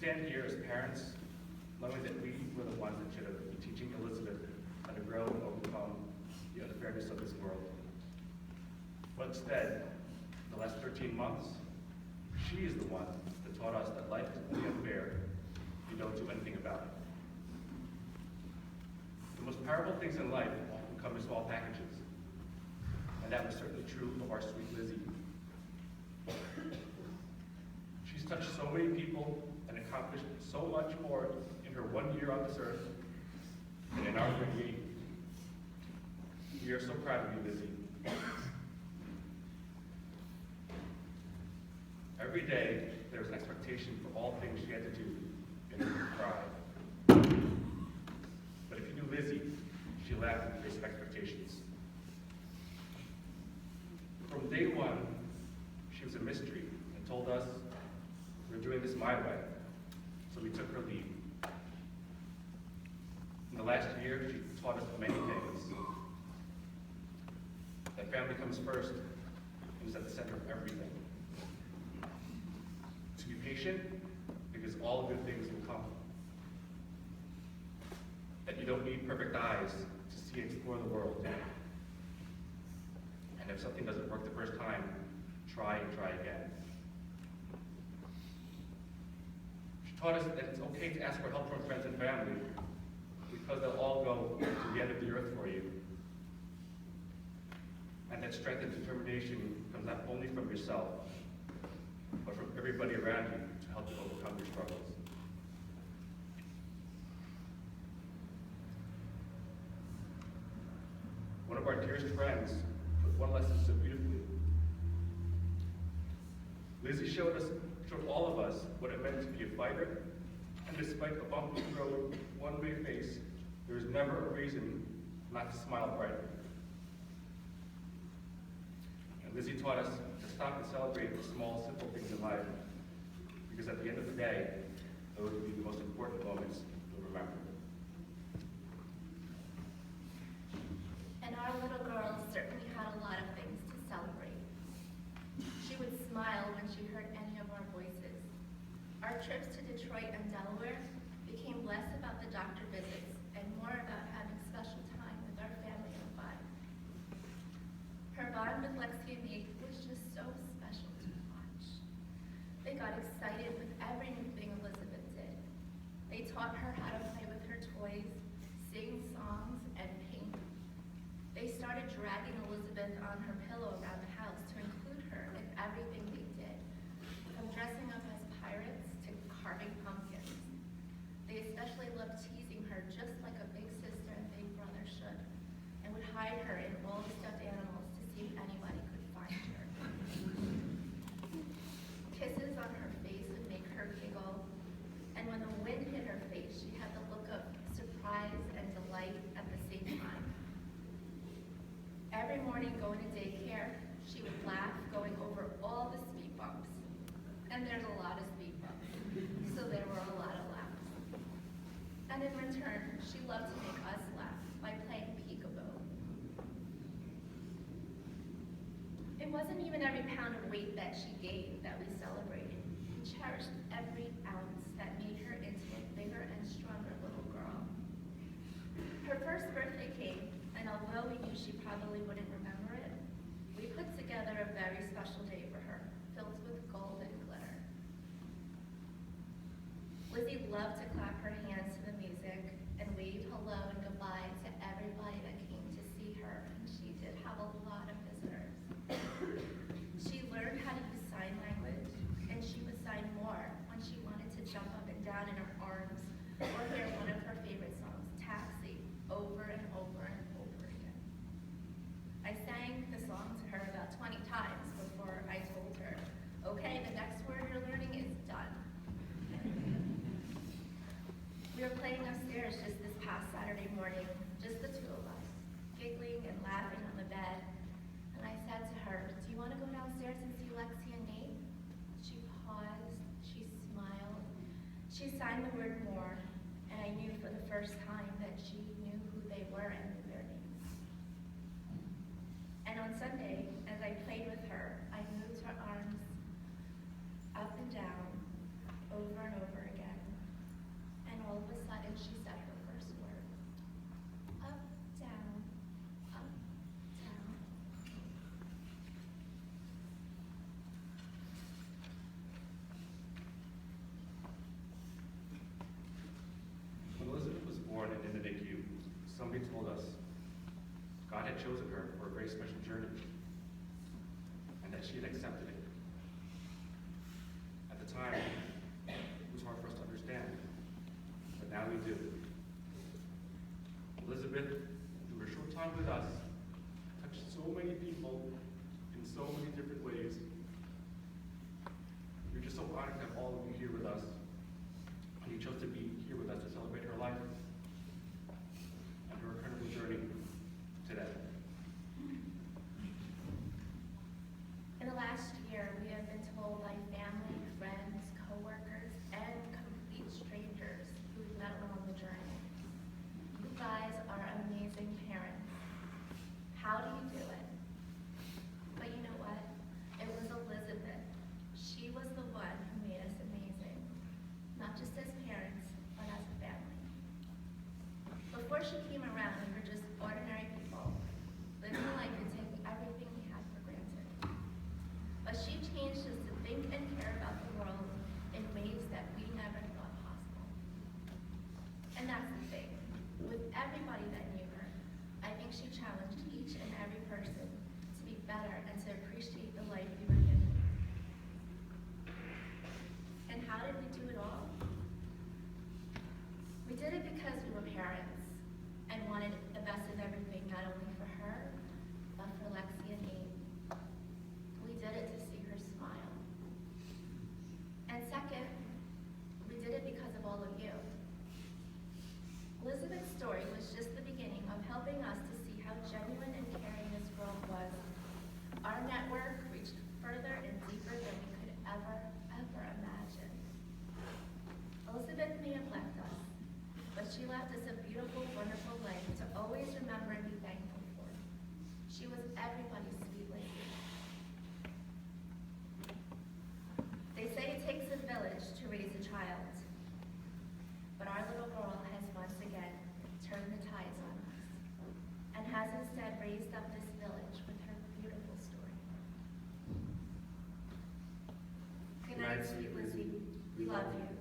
stand here as parents, knowing that we were the ones that should have been teaching Elizabeth how to grow and overcome the unfairness of this world. But instead, the last 13 months, she is the one that taught us that life is only unfair if you don't do anything about it. The most powerful things in life often come in small packages, and that was certainly true of our sweet Lizzie. She's touched so many people and accomplished so much more in her 1 year on this earth than in our 38. We are so proud of you, Lizzie. Every day, there was an expectation for all things she had to do in order to thrive. But if you knew Lizzie, she laughed at the face of expectations. From day one, she was a mystery and told us, we're doing this my way, so we took her lead. In the last year, she taught us many things. That family comes first and is at the center of everything. To be patient, because all good things will come. That you don't need perfect eyes to see and explore the world. And if something doesn't work the first time, try and try again. She taught us that it's okay to ask for help from friends and family, because they'll all go to the end of the earth for you. And that strength and determination comes not only from yourself, but from everybody around you to help you overcome your struggles. One of our dearest friends put one lesson so beautifully. Lizzie showed all of us what it meant to be a fighter, and despite a bumpy road, one-way face, there is never a reason not to smile brightly. And Lizzie taught us to stop and celebrate the small, simple things in life, because at the end of the day, those will be the most important moments you'll remember. And our little girl certainly had a lot of things to celebrate. She would smile when she heard any of our voices. Our trips to Detroit and Delaware became less about the doctor visits and more about having special time with our family of 5. Her bond with Lexi and me was just so special to watch. They got excited with every new thing Elizabeth did. They taught her how to play with her toys, sing songs, and paint. They started dragging Elizabeth on her pillow around the house to include her in everything they did, from dressing up as pirates to carving pumpkins. They especially loved teasing her just like a big sister and big brother should, and would hide her in all the stuffed animals to see if anybody could find her. Kisses on her face would make her giggle, and when the wind hit her face, she had the look of surprise and delight at the same time. Every morning going to daycare, she would laugh going over all the speed bumps. And there's a lot of speed bumps, so there were a lot of laughs. And in return, she loved to make us laugh by playing peekaboo. It wasn't even every pound of weight that she gained that we celebrated. We cherished every ounce that made her into a bigger and stronger little girl. Her first birthday came, and although we knew she probably wouldn't remember it, we put together a very special day for her, filled with gold and glitter. Lizzie loved to clap her hands to the music and wave hello and goodbye to everybody that came to see her, and she did have a lot of visitors. She learned how to use sign language, and she would sign more when she wanted to jump up and down in her arms or hear one of her favorite songs, Taxi, over and over and over again. I sang the song to her about 20 times before I told us God had chosen her for a very special journey, and that she had accepted it. At the time, it was hard for us to understand, but now we do. Elizabeth, through her short time with us, touched so many people in so many different ways. We're just so honored to have all of you here with us, and you chose to be here with us to celebrate her life and her incredible journey today. In the last year, we have been told by family, friends, coworkers, and complete strangers who we've met along the journey. You guys are amazing parents. How do you do it? But you know what? It was Elizabeth. She was the one who made us amazing. Not just as parents, but as a family. Before she came around, we were just ordinary people, living life and taking everything we had for granted. But she changed us to think and care about the world in ways that we never thought possible. And that's the thing. With everybody that knew her, I think she challenged each and every person to be better and to appreciate the life we were given. And how did we do it all? We did it because we were parents and wanted the best of everything, not only for her, but for Lexi and Amy. We did it to see her smile. And second, we did it because of all of you. Elizabeth's story was just the beginning of helping us to see how genuine and caring this world was. Our network reached further and deeper than we could ever imagine. Elizabeth may have left us, but she left us a beautiful, wonderful life to always remember and be thankful for. She was everybody's sweet lady. They say it takes a village to raise a child, but our little girl has once again turned the tides on us and has instead raised up this village with her beautiful story. Good night, sweet Lizzie. We love you.